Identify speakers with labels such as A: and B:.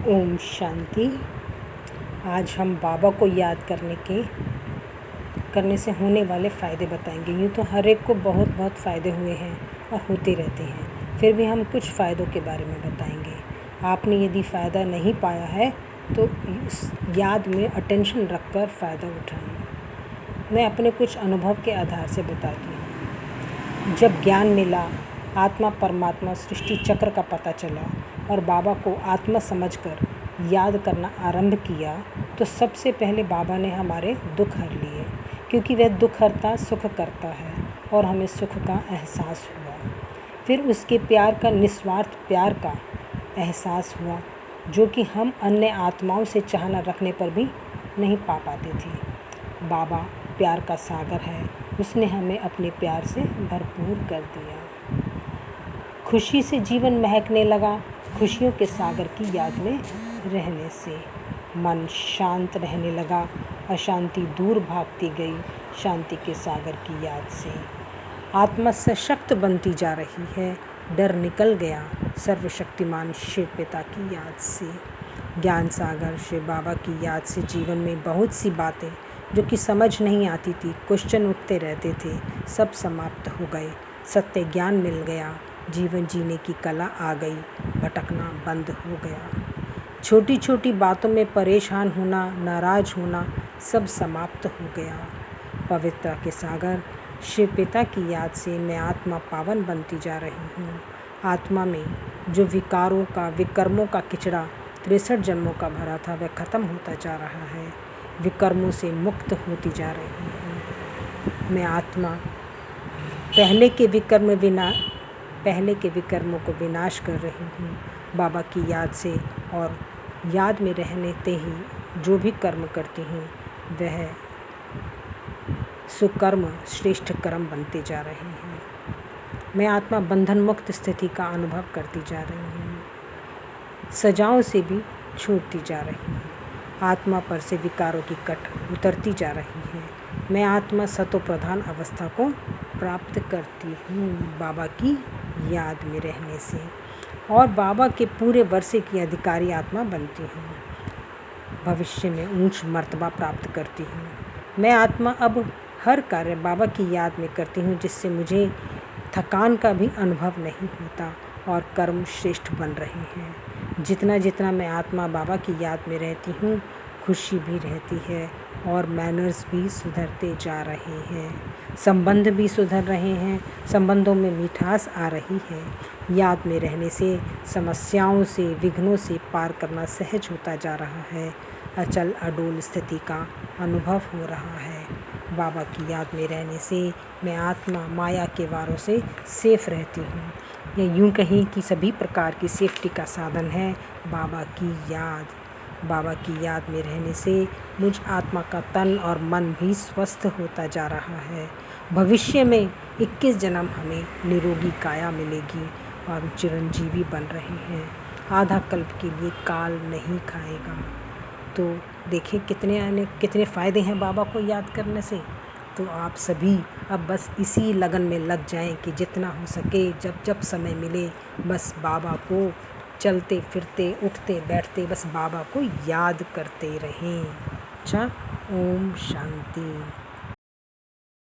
A: ओम शांति। आज हम बाबा को याद करने से होने वाले फ़ायदे बताएंगे। यूँ तो हर एक को बहुत बहुत फ़ायदे हुए हैं और होते रहते हैं, फिर भी हम कुछ फ़ायदों के बारे में बताएंगे। आपने यदि फ़ायदा नहीं पाया है तो इस याद में अटेंशन रखकर फ़ायदा उठाएं। मैं अपने कुछ अनुभव के आधार से बताती हूँ। जब ज्ञान मिला, आत्मा परमात्मा सृष्टि चक्र का पता चला और बाबा को आत्मा समझकर याद करना आरंभ किया, तो सबसे पहले बाबा ने हमारे दुख हर लिए, क्योंकि वह दुख हरता सुख करता है और हमें सुख का एहसास हुआ। फिर उसके प्यार का, निस्वार्थ प्यार का एहसास हुआ, जो कि हम अन्य आत्माओं से चाहना रखने पर भी नहीं पा पाते थे। बाबा प्यार का सागर है, उसने हमें अपने प्यार से भरपूर कर दिया। खुशी से जीवन महकने लगा। खुशियों के सागर की याद में रहने से मन शांत रहने लगा। अशांति दूर भागती गई शांति के सागर की याद से। आत्मा सशक्त बनती जा रही है। डर निकल गया सर्वशक्तिमान शिव पिता की याद से। ज्ञान सागर शिव बाबा की याद से जीवन में बहुत सी बातें जो कि समझ नहीं आती थी, क्वेश्चन उठते रहते थे, सब समाप्त हो गए। सत्य ज्ञान मिल गया, जीवन जीने की कला आ गई, भटकना बंद हो गया। छोटी छोटी बातों में परेशान होना, नाराज होना, सब समाप्त हो गया। पवित्रता के सागर शिव पिता की याद से मैं आत्मा पावन बनती जा रही हूँ। आत्मा में जो विकारों का, विकर्मों का किचड़ा 63 जन्मों का भरा था, वह खत्म होता जा रहा है। विकर्मों से मुक्त होती जा रही हूँ। मैं आत्मा पहले के विकर्मों को विनाश कर रही हूँ बाबा की याद से, और याद में रहने ते ही जो भी कर्म करती हूँ वह सुकर्म श्रेष्ठ कर्म बनते जा रहे हैं। मैं आत्मा बंधन मुक्त स्थिति का अनुभव करती जा रही हूँ, सजाओं से भी छूटती जा रही हूँ। आत्मा पर से विकारों की कट उतरती जा रही है। मैं आत्मा सतो प्रधान अवस्था को प्राप्त करती हूँ बाबा की याद में रहने से, और बाबा के पूरे वर्षे की अधिकारी आत्मा बनती हूँ। भविष्य में ऊंच मर्तबा प्राप्त करती हूँ। मैं आत्मा अब हर कार्य बाबा की याद में करती हूँ, जिससे मुझे थकान का भी अनुभव नहीं होता और कर्म श्रेष्ठ बन रहे हैं। जितना जितना मैं आत्मा बाबा की याद में रहती हूँ, खुशी भी रहती है और मैनर्स भी सुधरते जा रहे हैं, संबंध भी सुधर रहे हैं, संबंधों में मिठास आ रही है। याद में रहने से समस्याओं से, विघ्नों से पार करना सहज होता जा रहा है। अचल अडोल स्थिति का अनुभव हो रहा है। बाबा की याद में रहने से मैं आत्मा माया के वारों से सेफ रहती हूँ। या यूँ कहीं कि सभी प्रकार की सेफ्टी का साधन है बाबा की याद। बाबा की याद में रहने से मुझ आत्मा का तन और मन भी स्वस्थ होता जा रहा है। भविष्य में 21 जन्म हमें निरोगी काया मिलेगी और चिरंजीवी बन रहे हैं। आधा कल्प के लिए काल नहीं खाएगा। तो देखिए कितने फ़ायदे हैं बाबा को याद करने से। तो आप सभी अब बस इसी लगन में लग जाएं कि जितना हो सके, जब जब समय मिले, बस बाबा को चलते फिरते, उठते बैठते, बस बाबा को याद करते रहें। अच्छा, ओम शांति।